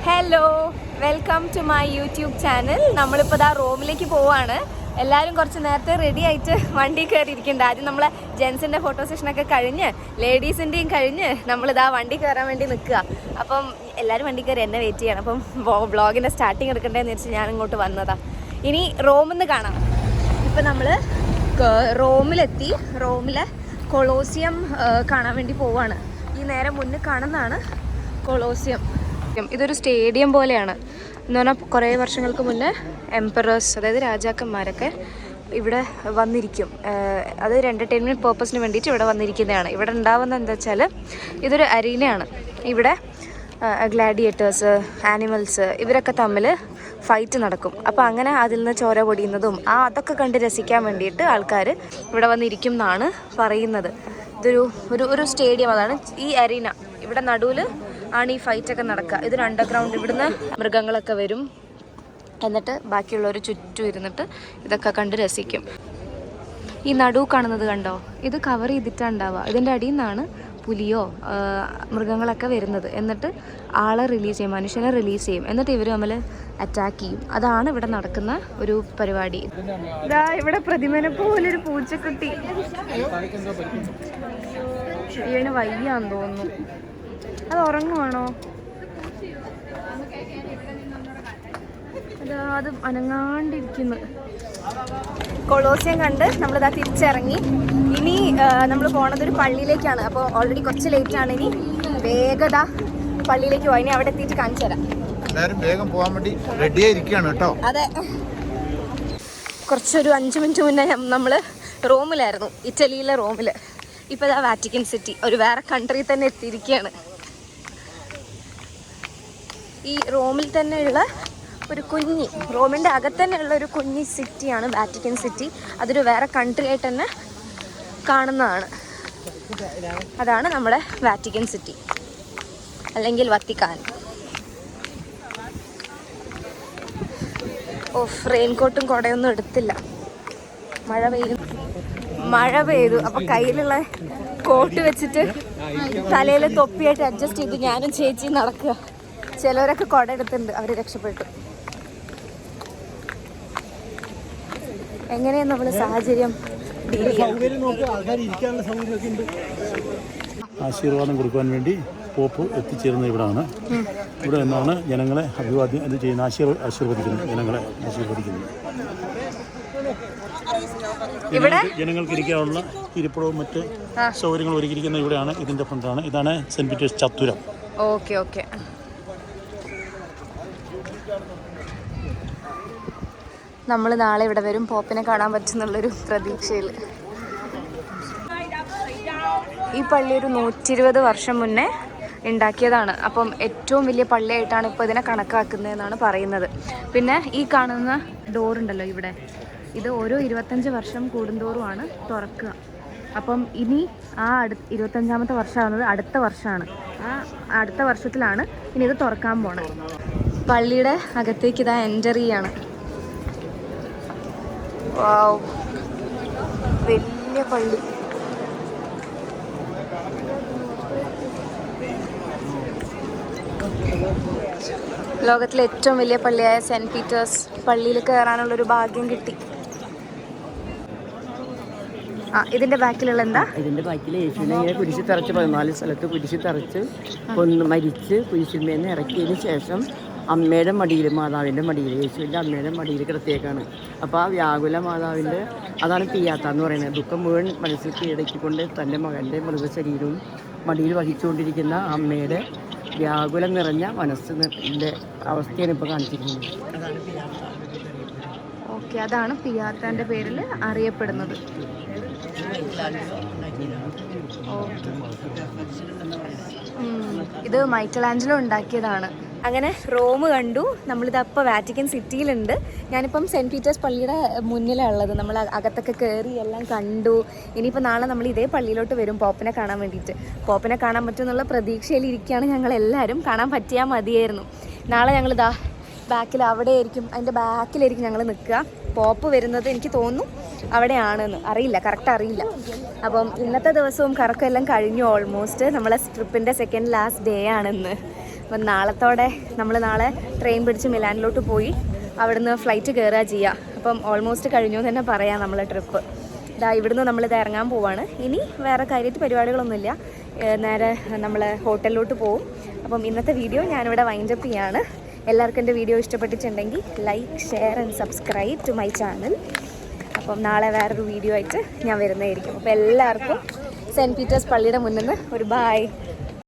Hello, welcome to my YouTube channel. നമ്മളിപ്പോൾ ദാ റോമിലേക്ക് പോവാണ്. എല്ലാവരും കുറച്ച് നേരത്തെ റെഡി ആയിട്ട് വണ്ടി കയറിയിരിക്കുന്നുണ്ട്. ആദ്യം നമ്മളെ ജെൻസിൻ്റെ ഫോട്ടോ സെഷനൊക്കെ കഴിഞ്ഞ് ലേഡീസിൻ്റെയും കഴിഞ്ഞ് നമ്മളിതാ വണ്ടി കയറാൻ വേണ്ടി നിൽക്കുക. അപ്പം എല്ലാവരും വണ്ടി കയറി എന്നെ വെയിറ്റ് ചെയ്യണം. അപ്പം വ്ളോഗിൻ്റെ സ്റ്റാർട്ടിങ് എടുക്കണ്ടേന്ന് വെച്ച് ഞാൻ ഇങ്ങോട്ട് വന്നതാണ്. ഇനി റോമിന്ന് കാണാം. ഇപ്പം നമ്മൾ റോമിലെത്തി. റോമിലെ കൊളോസിയം കാണാൻ വേണ്ടി പോവാണ്. ഈ നേരെ മുന്നിൽ കാണുന്നതാണ് കൊളോസിയം. ഇതൊരു സ്റ്റേഡിയം പോലെയാണ് എന്ന് പറഞ്ഞാൽ കുറേ വർഷങ്ങൾക്ക് മുന്നേ എംപറേഴ്സ്, അതായത് രാജാക്കന്മാരൊക്കെ ഇവിടെ വന്നിരിക്കും. അത് ഒരു എൻ്റർടൈൻമെൻറ്റ് പേർപ്പസിന് വേണ്ടിയിട്ട് ഇവിടെ വന്നിരിക്കുന്നതാണ്. ഇവിടെ ഉണ്ടാവുന്നത് എന്താ വെച്ചാൽ ഇതൊരു അരീനയാണ്. ഇവിടെ ഗ്ലാഡിയേറ്റേഴ്സ്, ആനിമൽസ് ഇവരൊക്കെ തമ്മിൽ ഫൈറ്റ് നടക്കും. അപ്പോൾ അങ്ങനെ അതിൽ നിന്ന് ചോര പൊടിയുന്നതും അതൊക്കെ കണ്ട് രസിക്കാൻ വേണ്ടിയിട്ട് ആൾക്കാർ ഇവിടെ വന്നിരിക്കും എന്നാണ് പറയുന്നത്. ഇതൊരു സ്റ്റേഡിയം, അതാണ് ഈ അരീന. ഇവിടെ നടുവിൽ ആണ് ഈ ഫൈറ്റൊക്കെ നടക്കുക. ഇതൊരു അണ്ടർഗ്രൗണ്ട്. ഇവിടുന്ന് മൃഗങ്ങളൊക്കെ വരും, എന്നിട്ട് ബാക്കിയുള്ളവർ ചുറ്റും ഇരുന്നിട്ട് ഇതൊക്കെ കണ്ട് രസിക്കും. ഈ നടുവ് കാണുന്നത് കണ്ടോ, ഇത് കവർ ചെയ്തിട്ടാണ് ഉണ്ടാവുക. ഇതിൻ്റെ അടിയിൽ നിന്നാണ് പുലിയോ മൃഗങ്ങളൊക്കെ വരുന്നത്. എന്നിട്ട് ആളെ റിലീസ് ചെയ്യും, മനുഷ്യനെ റിലീസ് ചെയ്യും. എന്നിട്ട് ഇവർ തമ്മിൽ അറ്റാക്ക് ചെയ്യും. അതാണ് ഇവിടെ നടക്കുന്ന ഒരു പരിപാടി. ഇതാ ഇവിടെ പ്രതിമനെ പോലൊരു പൂച്ചക്കുട്ടി. ഇവന് വയ്യാന്ന് തോന്നുന്നു. അത് ഉറങ്ങുവാണോ? അത് അനങ്ങാണ്ടിരിക്കുന്നു. കൊളോസിയം കണ്ട് നമ്മളിതാ തിരിച്ചിറങ്ങി. ഇനി നമ്മൾ പോണത് ഒരു പള്ളിയിലേക്കാണ്. അപ്പോൾ ഓൾറെഡി കുറച്ച് ലേറ്റാണ്. ഇനി വേഗത പള്ളിയിലേക്ക് പോയി. ഇനി അവിടെ എത്തിയിട്ട് കാണിച്ചു തരാം. എല്ലാവരും വേഗം പോകാൻ വേണ്ടി റെഡിയായിരിക്കുകയാണ് കേട്ടോ. അതെ, കുറച്ചൊരു 5 മിനിറ്റ് മുന്നേ നമ്മൾ റോമിലായിരുന്നു, ഇറ്റലിയിലെ റോമിൽ. ഇപ്പോൾ ഇതാ വാറ്റിക്കൻ സിറ്റി, ഒരു വേറെ കൺട്രി തന്നെ എത്തിയിരിക്കുകയാണ്. ഈ റോമിൽ തന്നെയുള്ള ഒരു റോമിൻ്റെ അകത്ത് തന്നെയുള്ള ഒരു കുഞ്ഞി സിറ്റിയാണ് വാറ്റിക്കൻ സിറ്റി. അതൊരു വേറെ കൺട്രി ആയിട്ട് തന്നെ കാണുന്നതാണ്. അതാണ് നമ്മുടെ വാറ്റിക്കൻ സിറ്റി, അല്ലെങ്കിൽ വത്തിക്കാൻ. റെയിൻകോട്ടും കുടയൊന്നും എടുത്തില്ല, മഴ പെയ്തു. അപ്പോൾ കയ്യിലുള്ള കോട്ട് വെച്ചിട്ട് തലയിൽ തൊപ്പിയായിട്ട് അഡ്ജസ്റ്റ് ചെയ്ത് ഞാനും ചേച്ചി നടക്കുക. ചിലവരൊക്കെ കുട എടുത്തിട്ടുണ്ട്, അവർ രക്ഷപ്പെട്ടു. എങ്ങനെയാണ് നമ്മൾ സാഹചര്യം ആശീർവാദം കൊടുക്കാൻ വേണ്ടി പോപ്പ് എത്തിച്ചേരുന്നത് ഇവിടെയാണ്. ഇവിടെ നിന്നാണ് ജനങ്ങളെ അഭിവാദ്യം ചെയ്യുന്ന, ആശീർവദിക്കുന്നത്, ജനങ്ങളെ ആശീർവദിക്കുന്നത്. ഇവിടെ ജനങ്ങൾക്ക് ഇരിക്കാനുള്ള ഇരിപ്പിടവും മറ്റ് സൗകര്യങ്ങളും ഒരുക്കിയിരിക്കുന്നത് ഇവിടെയാണ്. ഇതിന്റെ ഫ്രണ്ടാണ്. ഇതാണ് സെന്റ് പീറ്റേഴ്സ് ചത്തുരം. ഓക്കെ. നമ്മൾ നാളെ ഇവിടെ വരും, പോപ്പിനെ കാണാൻ പറ്റുന്നുള്ളൊരു പ്രതീക്ഷയിൽ. ഈ പള്ളി ഒരു 120 വർഷം മുന്നേ ഉണ്ടാക്കിയതാണ്. അപ്പം ഏറ്റവും വലിയ പള്ളിയായിട്ടാണ് ഇപ്പോൾ ഇതിനെ കണക്കാക്കുന്നതെന്നാണ് പറയുന്നത്. പിന്നെ ഈ കാണുന്ന ഡോറുണ്ടല്ലോ ഇവിടെ, ഇത് ഓരോ 25 വർഷം കൂടുന്തോറുമാണ് തുറക്കുക. അപ്പം ഇനി 25ാമത്തെ വർഷമാകുന്നത് അടുത്ത വർഷമാണ്. അടുത്ത വർഷത്തിലാണ് ഇനി ഇത് തുറക്കാൻ പോണത്. പള്ളിയുടെ അകത്തേക്ക് ഇതാ എൻ്റർ ചെയ്യാണ്. വാവ്, വലിയ പള്ളി. ലോകത്തിലെ ഏറ്റവും വലിയ പള്ളിയായ സെന്റ് പീറ്റേഴ്സ് പള്ളിയിൽ കയറാനുള്ളൊരു ഭാഗ്യം കിട്ടി. ഇതിന്റെ ബാക്കിലുള്ള എന്താ? ഇതിന്റെ ബാക്കിൽ യേശുവിനെ കുരിശി തറച്ച് 14 സ്ഥലത്ത് കുരിശി തറച്ച് മരിച്ച് കുരിശിന്മേന്ന് ഇറക്കിയതിന് ശേഷം അമ്മയുടെ മടിയിൽ, മാതാവിൻ്റെ മടിയിൽ, യേശുവിൻ്റെ അമ്മയുടെ മടിയിൽ കിടത്തിയേക്കാണ്. അപ്പോൾ ആ വ്യാകുല മാതാവിൻ്റെ, അതാണ് പിയാത്ത എന്ന് പറയുന്നത്. ദുഃഖം മുഴുവൻ മനസ്സിൽ കീഴടക്കിക്കൊണ്ട് തൻ്റെ മകൻ്റെ മൃതശരീരവും മടിയിൽ വഹിച്ചുകൊണ്ടിരിക്കുന്ന അമ്മയുടെ വ്യാകുലം നിറഞ്ഞ മനസ്സിൻ്റെ അവസ്ഥയാണ് ഇപ്പോൾ കാണിച്ചിരിക്കുന്നത്. ഓക്കെ, അതാണ് പിയാത്താൻ്റെ പേരിൽ അറിയപ്പെടുന്നത്. ഇത് മൈക്കലാഞ്ചലോ ഉണ്ടാക്കിയതാണ്. അങ്ങനെ റോം കണ്ടു. നമ്മളിതപ്പോൾ വാറ്റിക്കൻ സിറ്റിയിലുണ്ട്. ഞാനിപ്പം സെൻറ്റ് പീറ്റേഴ്സ് പള്ളിയുടെ മുന്നിലാണ് ഉള്ളത്. നമ്മൾ അകത്തൊക്കെ കയറി എല്ലാം കണ്ടു. ഇനിയിപ്പോൾ നാളെ നമ്മൾ ഇതേ പള്ളിയിലോട്ട് വരും പോപ്പിനെ കാണാൻ വേണ്ടിയിട്ട്. പോപ്പിനെ കാണാൻ പറ്റുമെന്നുള്ള പ്രതീക്ഷയിലിരിക്കുകയാണ് ഞങ്ങളെല്ലാവരും. കാണാൻ പറ്റിയാൽ മതിയായിരുന്നു. നാളെ ഞങ്ങളിതാ ബാക്കിൽ അതിൻ്റെ ബാക്കിലായിരിക്കും ഞങ്ങൾ നിൽക്കുക. പോപ്പ് വരുന്നത് എനിക്ക് തോന്നുന്നു അവിടെയാണെന്ന്, അറിയില്ല, കറക്റ്റ് അറിയില്ല. അപ്പം ഇന്നത്തെ ദിവസവും കറക്കമെല്ലാം കഴിഞ്ഞു. ഓൾമോസ്റ്റ് നമ്മളെ ട്രിപ്പിൻ്റെ സെക്കൻഡ് ലാസ്റ്റ് ഡേ ആണെന്ന്. അപ്പം നാളത്തോടെ നമ്മൾ നാളെ ട്രെയിൻ പിടിച്ച് മിലാനിലോട്ട് പോയി അവിടുന്ന് ഫ്ലൈറ്റ് കയറുക ചെയ്യുക. അപ്പം ഓൾമോസ്റ്റ് കഴിഞ്ഞു എന്ന് തന്നെ പറയാം നമ്മളെ ട്രിപ്പ്. ഇവിടുന്ന് നമ്മളിത് ഇറങ്ങാൻ പോവാണ്. ഇനി വേറെ കാര്യമായിട്ട് പരിപാടികളൊന്നുമില്ല, നേരെ നമ്മൾ ഹോട്ടലിലോട്ട് പോവും. അപ്പം ഇന്നത്തെ വീഡിയോ ഞാനിവിടെ വൈൻഡപ്പ് ചെയ്യാണ്. എല്ലാവർക്കും എൻ്റെ വീഡിയോ ഇഷ്ടപ്പെട്ടിട്ടുണ്ടെങ്കിൽ like, share and subscribe to my channel. അപ്പം നാളെ വേറൊരു വീഡിയോ ആയിട്ട് ഞാൻ വരുന്നതായിരിക്കും. അപ്പോൾ എല്ലാവർക്കും സെൻറ്റ് പീറ്റേഴ്സ് പള്ളിയുടെ മുന്നിൽ നിന്ന് ഒരു ബായ്.